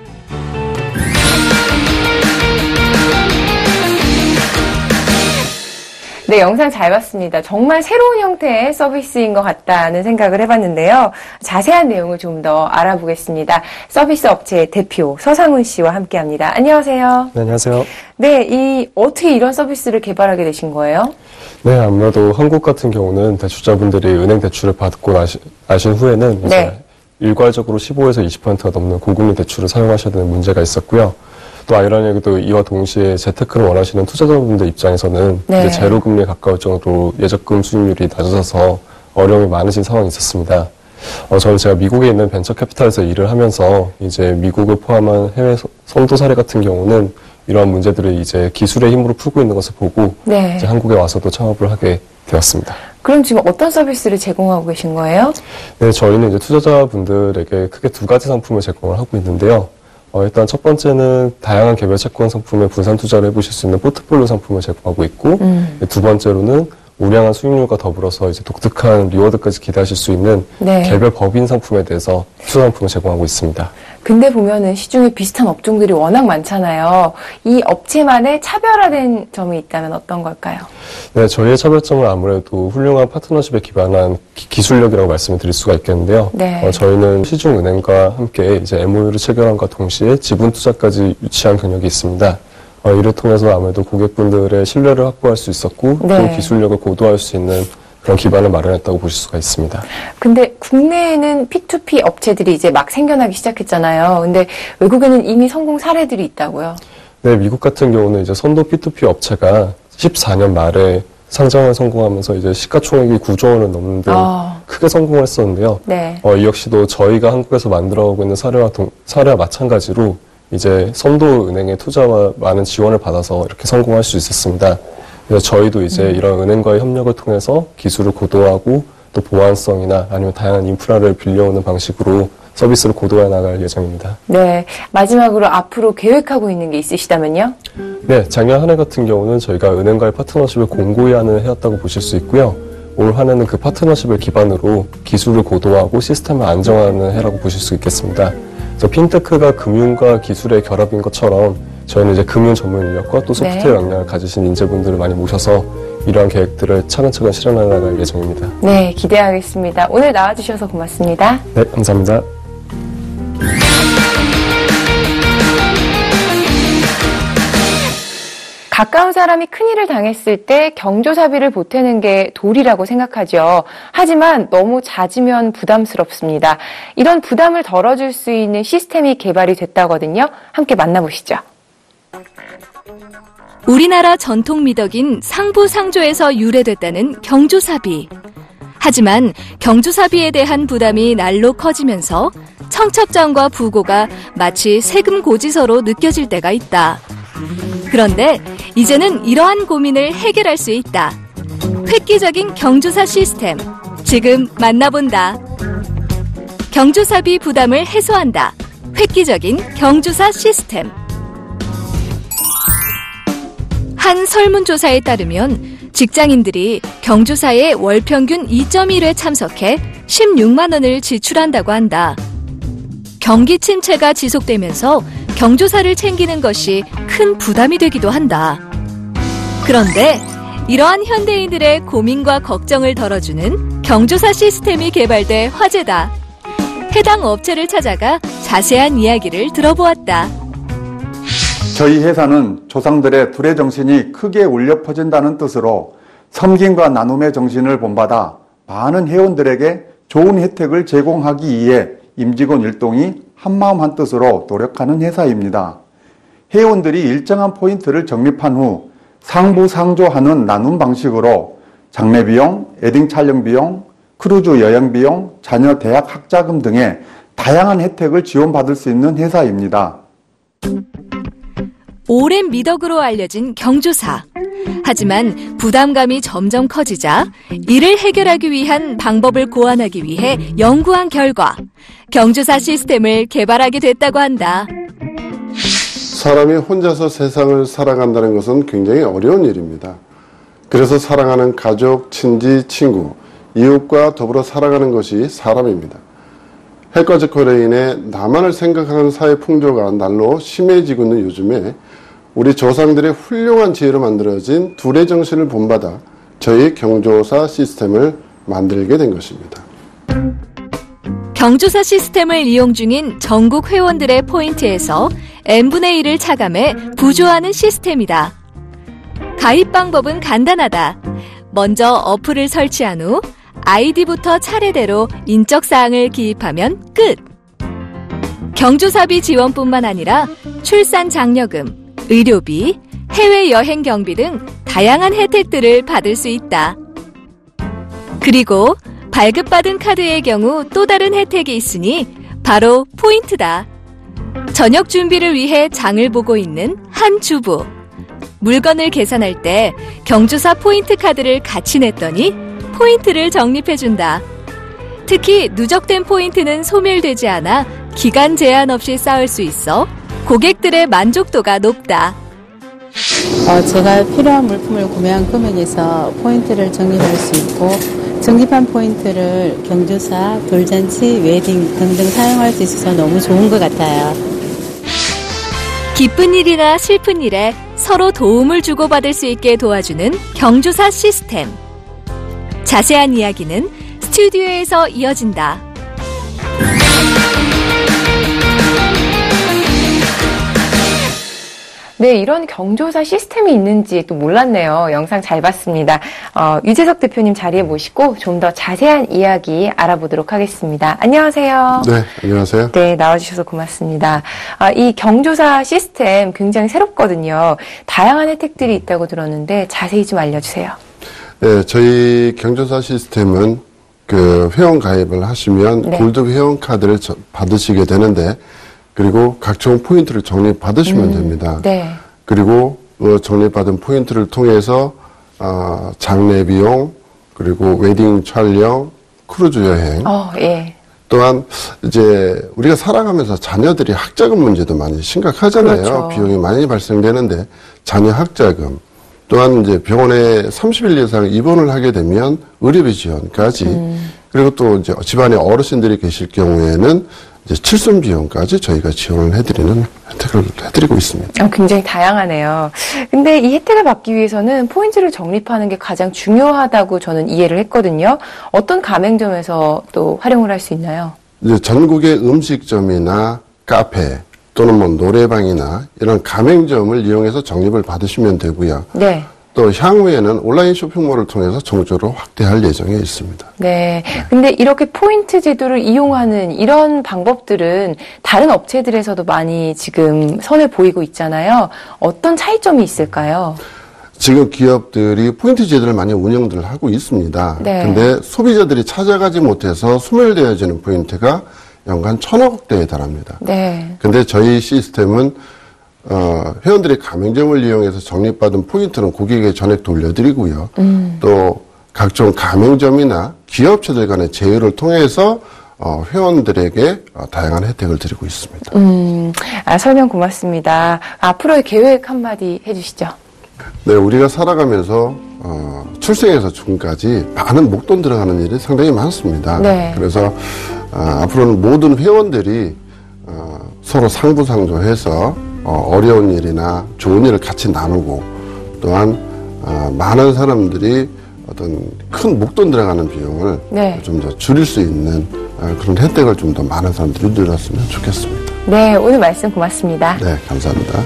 네, 영상 잘 봤습니다. 정말 새로운 형태의 서비스인 것 같다는 생각을 해봤는데요. 자세한 내용을 좀 더 알아보겠습니다. 서비스 업체 대표 서상훈 씨와 함께합니다. 안녕하세요. 네, 안녕하세요. 네, 어떻게 이런 서비스를 개발하게 되신 거예요? 네, 아무래도 한국 같은 경우는 대출자분들이 은행 대출을 받고 나신 후에는 이제 일괄적으로 15에서 20%가 넘는 고금리 대출을 사용하셔야 되는 문제가 있었고요. 또 아이러니하게도 이와 동시에 재테크를 원하시는 투자자분들 입장에서는 이제 제로 금리에 가까울 정도로 예적금 수익률이 낮아져서 어려움이 많으신 상황이 있었습니다. 저는 제가 미국에 있는 벤처 캐피탈에서 일을 하면서 이제 미국을 포함한 해외 선도 사례 같은 경우는 이러한 문제들을 이제 기술의 힘으로 풀고 있는 것을 보고 이제 한국에 와서도 창업을 하게 되었습니다. 그럼 지금 어떤 서비스를 제공하고 계신 거예요? 네, 저희는 이제 투자자분들에게 크게 두 가지 상품을 제공을 하고 있는데요. 일단 첫 번째는 다양한 개별 채권 상품에 분산 투자를 해보실 수 있는 포트폴리오 상품을 제공하고 있고, 두 번째로는 우량한 수익률과 더불어서 이제 독특한 리워드까지 기대하실 수 있는 개별 법인 상품에 대해서 투자 상품을 제공하고 있습니다. 근데 보면은 시중에 비슷한 업종들이 워낙 많잖아요. 이 업체만의 차별화된 점이 있다면 어떤 걸까요? 네, 저희의 차별점은 아무래도 훌륭한 파트너십에 기반한 기술력이라고 말씀을 드릴 수가 있겠는데요. 저희는 시중은행과 함께 이제 MOU를 체결함과 동시에 지분 투자까지 유치한 경력이 있습니다. 이를 통해서 아무래도 고객분들의 신뢰를 확보할 수 있었고 또 기술력을 고도화할 수 있는 그런 기반을 마련했다고 보실 수가 있습니다. 근데 국내에는 P2P 업체들이 이제 막 생겨나기 시작했잖아요. 근데 외국에는 이미 성공 사례들이 있다고요? 네, 미국 같은 경우는 이제 선도 P2P 업체가 14년 말에 상장을 성공하면서 이제 시가총액이 9조 원을 넘는 등 크게 성공을 했었는데요. 이 역시도 저희가 한국에서 만들어가고 있는 사례와 마찬가지로 이제 선도은행의 투자와 많은 지원을 받아서 이렇게 성공할 수 있었습니다. 그래서 저희도 이제 이런 은행과의 협력을 통해서 기술을 고도화하고 또 보안성이나 아니면 다양한 인프라를 빌려오는 방식으로 서비스를 고도화해 나갈 예정입니다. 네, 마지막으로 앞으로 계획하고 있는 게 있으시다면요? 네, 작년 한 해 같은 경우는 저희가 은행과의 파트너십을 공고히 하는 해였다고 보실 수 있고요. 올 한 해는 그 파트너십을 기반으로 기술을 고도화하고 시스템을 안정화하는 해라고 보실 수 있겠습니다. 그래서 핀테크가 금융과 기술의 결합인 것처럼 저희는 이제 금융 전문 인력과 또 소프트웨어 역량을 가지신 인재분들을 많이 모셔서 이러한 계획들을 차근차근 실현해 나갈 예정입니다. 네, 기대하겠습니다. 오늘 나와주셔서 고맙습니다. 네, 감사합니다. 가까운 사람이 큰일을 당했을 때 경조사비를 보태는 게 도리라고 생각하죠. 하지만 너무 잦으면 부담스럽습니다. 이런 부담을 덜어줄 수 있는 시스템이 개발이 됐다거든요. 함께 만나보시죠. 우리나라 전통 미덕인 상부상조에서 유래됐다는 경조사비. 하지만 경조사비에 대한 부담이 날로 커지면서 청첩장과 부고가 마치 세금 고지서로 느껴질 때가 있다. 그런데 이제는 이러한 고민을 해결할 수 있다. 획기적인 경조사 시스템, 지금 만나본다. 경조사비 부담을 해소한다. 획기적인 경조사 시스템. 한 설문조사에 따르면 직장인들이 경조사에 월 평균 2.1회 참석해 16만 원을 지출한다고 한다. 경기 침체가 지속되면서 경조사를 챙기는 것이 큰 부담이 되기도 한다. 그런데 이러한 현대인들의 고민과 걱정을 덜어주는 경조사 시스템이 개발돼 화제다. 해당 업체를 찾아가 자세한 이야기를 들어보았다. 저희 회사는 조상들의 불의 정신이 크게 울려 퍼진다는 뜻으로 섬김과 나눔의 정신을 본받아 많은 회원들에게 좋은 혜택을 제공하기 위해 임직원 일동이 한마음 한뜻으로 노력하는 회사입니다. 회원들이 일정한 포인트를 적립한 후 상부상조하는 나눔 방식으로 장례비용, 웨딩 촬영비용, 크루즈 여행비용, 자녀 대학 학자금 등의 다양한 혜택을 지원받을 수 있는 회사입니다. 오랜 미덕으로 알려진 경조사. 하지만 부담감이 점점 커지자 이를 해결하기 위한 방법을 고안하기 위해 연구한 결과 경조사 시스템을 개발하게 됐다고 한다. 사람이 혼자서 세상을 살아간다는 것은 굉장히 어려운 일입니다. 그래서 사랑하는 가족, 친지, 친구, 이웃과 더불어 살아가는 것이 사람입니다. 핵과 적화로 인해 나만을 생각하는 사회 풍조가 날로 심해지고 있는 요즘에 우리 조상들의 훌륭한 지혜로 만들어진 둘의 정신을 본받아 저희 경조사 시스템을 만들게 된 것입니다. 경조사 시스템을 이용 중인 전국 회원들의 포인트에서 n분의 1을 차감해 부조하는 시스템이다. 가입 방법은 간단하다. 먼저 어플을 설치한 후 아이디부터 차례대로 인적사항을 기입하면 끝! 경조사비 지원뿐만 아니라 출산 장려금, 의료비, 해외여행 경비 등 다양한 혜택들을 받을 수 있다. 그리고 발급받은 카드의 경우 또 다른 혜택이 있으니 바로 포인트다. 저녁 준비를 위해 장을 보고 있는 한 주부. 물건을 계산할 때 경조사 포인트 카드를 같이 냈더니 포인트를 적립해준다. 특히 누적된 포인트는 소멸되지 않아 기간 제한 없이 쌓을 수 있어 고객들의 만족도가 높다. 제가 필요한 물품을 구매한 금액에서 포인트를 적립할 수 있고 적립한 포인트를 경조사, 돌잔치, 웨딩 등등 사용할 수 있어서 너무 좋은 것 같아요. 기쁜 일이나 슬픈 일에 서로 도움을 주고받을 수 있게 도와주는 경조사 시스템. 자세한 이야기는 스튜디오에서 이어진다. 네, 이런 경조사 시스템이 있는지 또 몰랐네요. 영상 잘 봤습니다. 유재석 대표님 자리에 모시고 좀 더 자세한 이야기 알아보도록 하겠습니다. 안녕하세요. 네, 안녕하세요. 네, 나와주셔서 고맙습니다. 이 경조사 시스템 굉장히 새롭거든요. 다양한 혜택들이 있다고 들었는데 자세히 좀 알려주세요. 네, 저희 경조사 시스템은 그 회원 가입을 하시면 네. 골드 회원 카드를 받으시게 되는데 그리고 각종 포인트를 적립받으시면 됩니다. 네. 그리고 적립받은 포인트를 통해서 장례 비용, 그리고 웨딩 촬영, 크루즈 여행. 예. 또한 이제 우리가 살아가면서 자녀들이 학자금 문제도 많이 심각하잖아요. 그렇죠. 비용이 많이 발생되는데 자녀 학자금. 또한 이제 병원에 30일 이상 입원을 하게 되면 의료비 지원까지. 그리고 또 이제 집안에 어르신들이 계실 경우에는 이제 칠순 비용까지 저희가 지원을 해드리는 혜택을 해드리고 있습니다. 굉장히 다양하네요. 근데 이 혜택을 받기 위해서는 포인트를 적립하는 게 가장 중요하다고 저는 이해를 했거든요. 어떤 가맹점에서 또 활용을 할 수 있나요? 이제 전국의 음식점이나 카페 또는 뭐 노래방이나 이런 가맹점을 이용해서 적립을 받으시면 되고요. 네. 또 향후에는 온라인 쇼핑몰을 통해서 정조로 확대할 예정에 있습니다. 네. 근데 이렇게 포인트 제도를 이용하는 이런 방법들은 다른 업체들에서도 많이 지금 선을 보이고 있잖아요. 어떤 차이점이 있을까요? 지금 기업들이 포인트 제도를 많이 운영들 하고 있습니다. 네. 근데 소비자들이 찾아가지 못해서 소멸되어지는 포인트가 연간 1,000억 대에 달합니다. 네. 근데 저희 시스템은 회원들이 가맹점을 이용해서 적립받은 포인트는 고객에게 전액 돌려드리고요. 또 각종 가맹점이나 기업체들 간의 제휴를 통해서 회원들에게 다양한 혜택을 드리고 있습니다. 설명 고맙습니다. 앞으로의 계획 한마디 해주시죠. 네, 우리가 살아가면서 출생에서 죽음까지 많은 목돈 들어가는 일이 상당히 많습니다. 네. 그래서 앞으로는 모든 회원들이 서로 상부상조해서 어려운 일이나 좋은 일을 같이 나누고 또한 많은 사람들이 어떤 큰 목돈 들어가는 비용을 네. 좀 더 줄일 수 있는 그런 혜택을 좀 더 많은 사람들이 누렸으면 좋겠습니다. 네, 오늘 말씀 고맙습니다. 네, 감사합니다.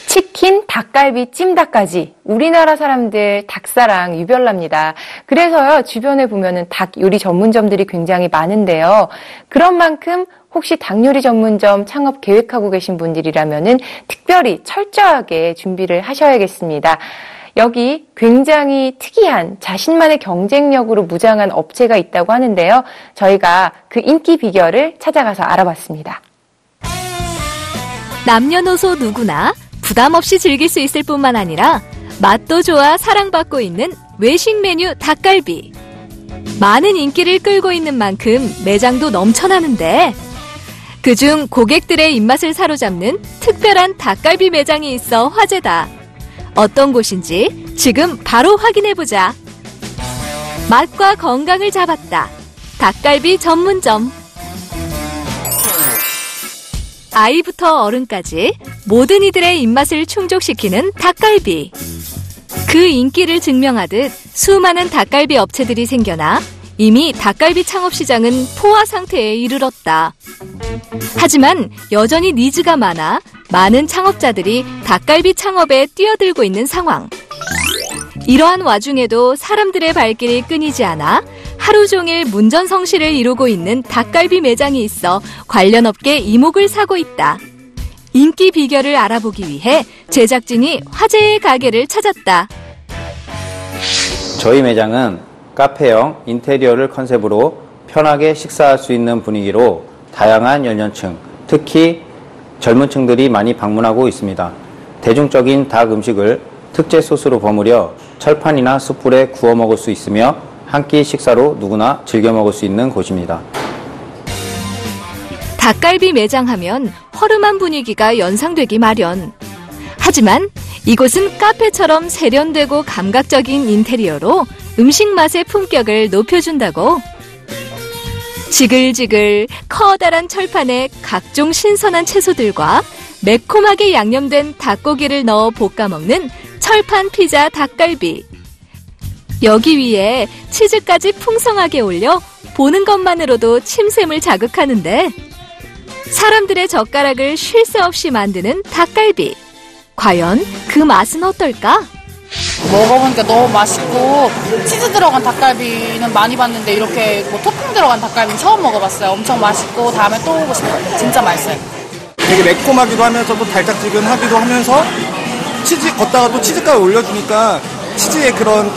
치킨, 닭갈비, 찜닭까지 우리나라 사람들 닭사랑 유별납니다. 그래서요, 주변에 보면은 닭 요리 전문점들이 굉장히 많은데요. 그런 만큼 혹시 닭 요리 전문점 창업 계획하고 계신 분들이라면은 특별히 철저하게 준비를 하셔야겠습니다. 여기 굉장히 특이한 자신만의 경쟁력으로 무장한 업체가 있다고 하는데요. 저희가 그 인기 비결을 찾아가서 알아봤습니다. 남녀노소 누구나 부담 없이 즐길 수 있을 뿐만 아니라 맛도 좋아 사랑받고 있는 외식 메뉴 닭갈비. 많은 인기를 끌고 있는 만큼 매장도 넘쳐나는데 그중 고객들의 입맛을 사로잡는 특별한 닭갈비 매장이 있어 화제다. 어떤 곳인지 지금 바로 확인해보자. 맛과 건강을 잡았다. 닭갈비 전문점. 아이부터 어른까지 모든 이들의 입맛을 충족시키는 닭갈비. 그 인기를 증명하듯 수많은 닭갈비 업체들이 생겨나 이미 닭갈비 창업 시장은 포화 상태에 이르렀다. 하지만 여전히 니즈가 많아 많은 창업자들이 닭갈비 창업에 뛰어들고 있는 상황. 이러한 와중에도 사람들의 발길이 끊이지 않아 하루 종일 문전성시를 이루고 있는 닭갈비 매장이 있어 관련 업계 이목을 사고 있다. 인기 비결을 알아보기 위해 제작진이 화제의 가게를 찾았다. 저희 매장은 카페형 인테리어를 컨셉으로 편하게 식사할 수 있는 분위기로 다양한 연령층, 특히 젊은 층들이 많이 방문하고 있습니다. 대중적인 닭 음식을 특제 소스로 버무려 철판이나 숯불에 구워 먹을 수 있으며 한 끼 식사로 누구나 즐겨 먹을 수 있는 곳입니다. 닭갈비 매장 하면 허름한 분위기가 연상되기 마련. 하지만 이곳은 카페처럼 세련되고 감각적인 인테리어로 음식 맛의 품격을 높여준다고. 지글지글 커다란 철판에 각종 신선한 채소들과 매콤하게 양념된 닭고기를 넣어 볶아 먹는 철판 피자 닭갈비. 여기 위에 치즈까지 풍성하게 올려 보는 것만으로도 침샘을 자극하는데 사람들의 젓가락을 쉴 새 없이 만드는 닭갈비. 과연 그 맛은 어떨까? 먹어보니까 너무 맛있고 치즈 들어간 닭갈비는 많이 봤는데 이렇게 뭐 토핑 들어간 닭갈비는 처음 먹어봤어요. 엄청 맛있고 다음에 또 오고 싶어요. 진짜 맛있어요. 되게 매콤하기도 하면서도 달짝지근하기도 하면서 치즈 걷다가 또 치즈가루 올려주니까 치즈의 그런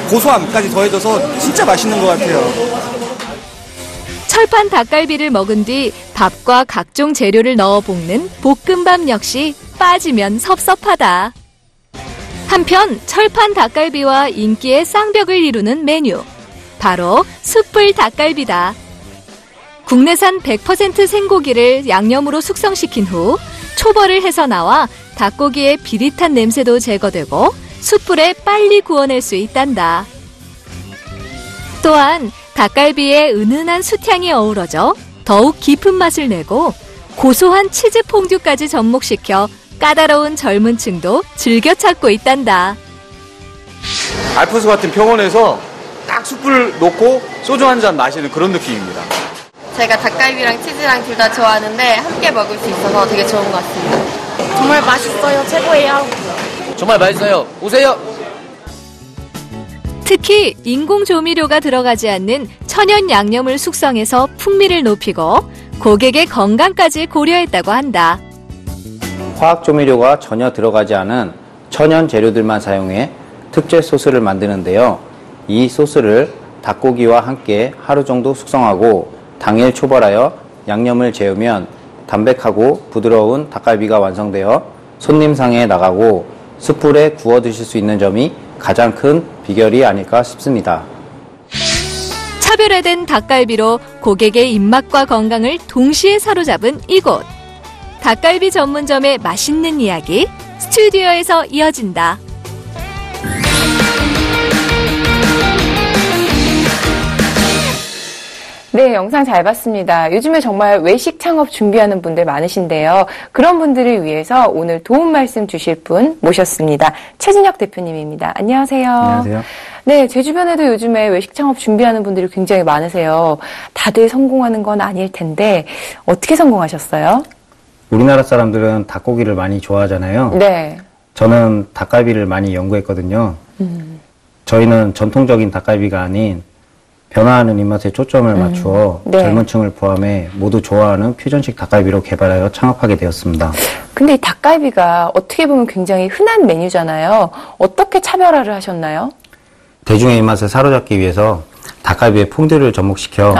고소함까지 더해져서 진짜 맛있는 것 같아요. 철판 닭갈비를 먹은 뒤 밥과 각종 재료를 넣어 볶는 볶음밥 역시 빠지면 섭섭하다. 한편 철판 닭갈비와 인기의 쌍벽을 이루는 메뉴. 바로 숯불 닭갈비다. 국내산 100% 생고기를 양념으로 숙성시킨 후 초벌을 해서 나와 닭고기의 비릿한 냄새도 제거되고 숯불에 빨리 구워낼 수 있단다. 또한 닭갈비에 은은한 숯향이 어우러져 더욱 깊은 맛을 내고 고소한 치즈 퐁듀까지 접목시켜 까다로운 젊은 층도 즐겨 찾고 있단다. 알프스 같은 평원에서 딱 숯불 놓고 소주 한 잔 마시는 그런 느낌입니다. 제가 닭갈비랑 치즈랑 둘 다 좋아하는데 함께 먹을 수 있어서 되게 좋은 것 같습니다. 정말 맛있어요. 최고예요. 정말 맛있어요. 오세요. 특히 인공 조미료가 들어가지 않는 천연 양념을 숙성해서 풍미를 높이고 고객의 건강까지 고려했다고 한다. 화학 조미료가 전혀 들어가지 않은 천연 재료들만 사용해 특제 소스를 만드는데요. 이 소스를 닭고기와 함께 하루 정도 숙성하고 당일 초벌하여 양념을 재우면 담백하고 부드러운 닭갈비가 완성되어 손님상에 나가고 숯불에 구워 드실 수 있는 점이 가장 큰 비결이 아닐까 싶습니다. 차별화된 닭갈비로 고객의 입맛과 건강을 동시에 사로잡은 이곳. 닭갈비 전문점의 맛있는 이야기 스튜디오에서 이어진다. 네, 영상 잘 봤습니다. 요즘에 정말 외식 창업 준비하는 분들 많으신데요. 그런 분들을 위해서 오늘 도움 말씀 주실 분 모셨습니다. 최진혁 대표님입니다. 안녕하세요. 안녕하세요. 네, 제 주변에도 요즘에 외식 창업 준비하는 분들이 굉장히 많으세요. 다들 성공하는 건 아닐 텐데 어떻게 성공하셨어요? 우리나라 사람들은 닭고기를 많이 좋아하잖아요. 네. 저는 닭갈비를 많이 연구했거든요. 저희는 전통적인 닭갈비가 아닌 변화하는 입맛에 초점을 맞추어 네. 젊은 층을 포함해 모두 좋아하는 퓨전식 닭갈비로 개발하여 창업하게 되었습니다. 근데 이 닭갈비가 어떻게 보면 굉장히 흔한 메뉴잖아요. 어떻게 차별화를 하셨나요? 대중의 입맛을 사로잡기 위해서 닭갈비의 퐁듀를 접목시켜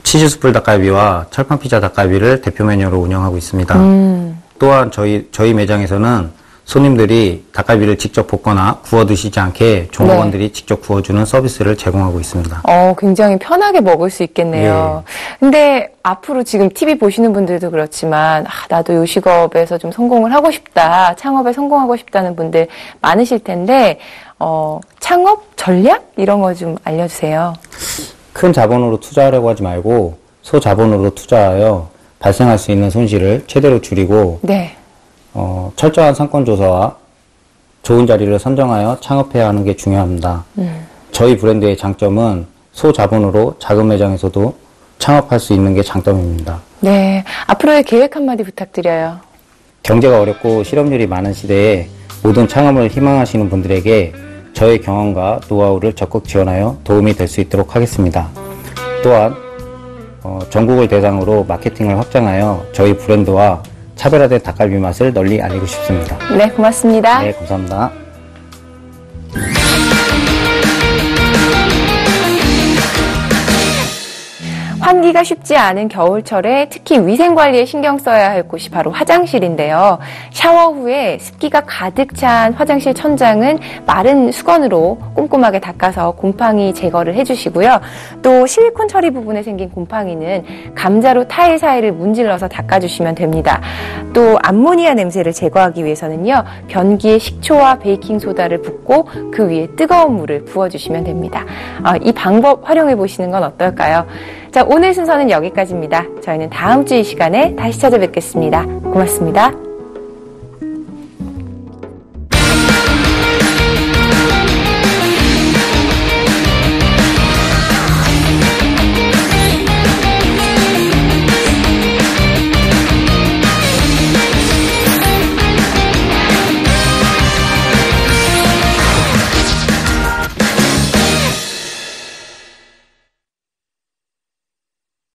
치즈 숯불 닭갈비와 철판 피자 닭갈비를 대표 메뉴로 운영하고 있습니다. 또한 저희 매장에서는 손님들이 닭갈비를 직접 볶거나 구워 드시지 않게 종업원들이 직접 구워주는 서비스를 제공하고 있습니다. 굉장히 편하게 먹을 수 있겠네요. 근데 앞으로 지금 TV 보시는 분들도 그렇지만 나도 요식업에서 좀 성공을 하고 싶다, 창업에 성공하고 싶다는 분들 많으실 텐데 창업 전략 이런 거 좀 알려주세요. 큰 자본으로 투자하려고 하지 말고 소자본으로 투자하여 발생할 수 있는 손실을 최대로 줄이고 네. 철저한 상권 조사와 좋은 자리를 선정하여 창업해야 하는 게 중요합니다. 저희 브랜드의 장점은 소자본으로 작은 매장에서도 창업할 수 있는 게 장점입니다. 네, 앞으로의 계획 한마디 부탁드려요. 경제가 어렵고 실업률이 많은 시대에 모든 창업을 희망하시는 분들에게 저의 경험과 노하우를 적극 지원하여 도움이 될 수 있도록 하겠습니다. 또한 전국을 대상으로 마케팅을 확장하여 저희 브랜드와 차별화된 닭갈비 맛을 널리 알리고 싶습니다. 네, 고맙습니다. 네, 감사합니다. 환기가 쉽지 않은 겨울철에 특히 위생관리에 신경 써야 할 곳이 바로 화장실인데요. 샤워 후에 습기가 가득 찬 화장실 천장은 마른 수건으로 꼼꼼하게 닦아서 곰팡이 제거를 해주시고요. 또 실리콘 처리 부분에 생긴 곰팡이는 감자로 타일 사이를 문질러서 닦아주시면 됩니다. 또 암모니아 냄새를 제거하기 위해서는요. 변기에 식초와 베이킹소다를 붓고 그 위에 뜨거운 물을 부어주시면 됩니다. 이 방법 활용해 보시는 건 어떨까요? 자, 오늘 순서는 여기까지입니다. 저희는 다음 주 이 시간에 다시 찾아뵙겠습니다. 고맙습니다.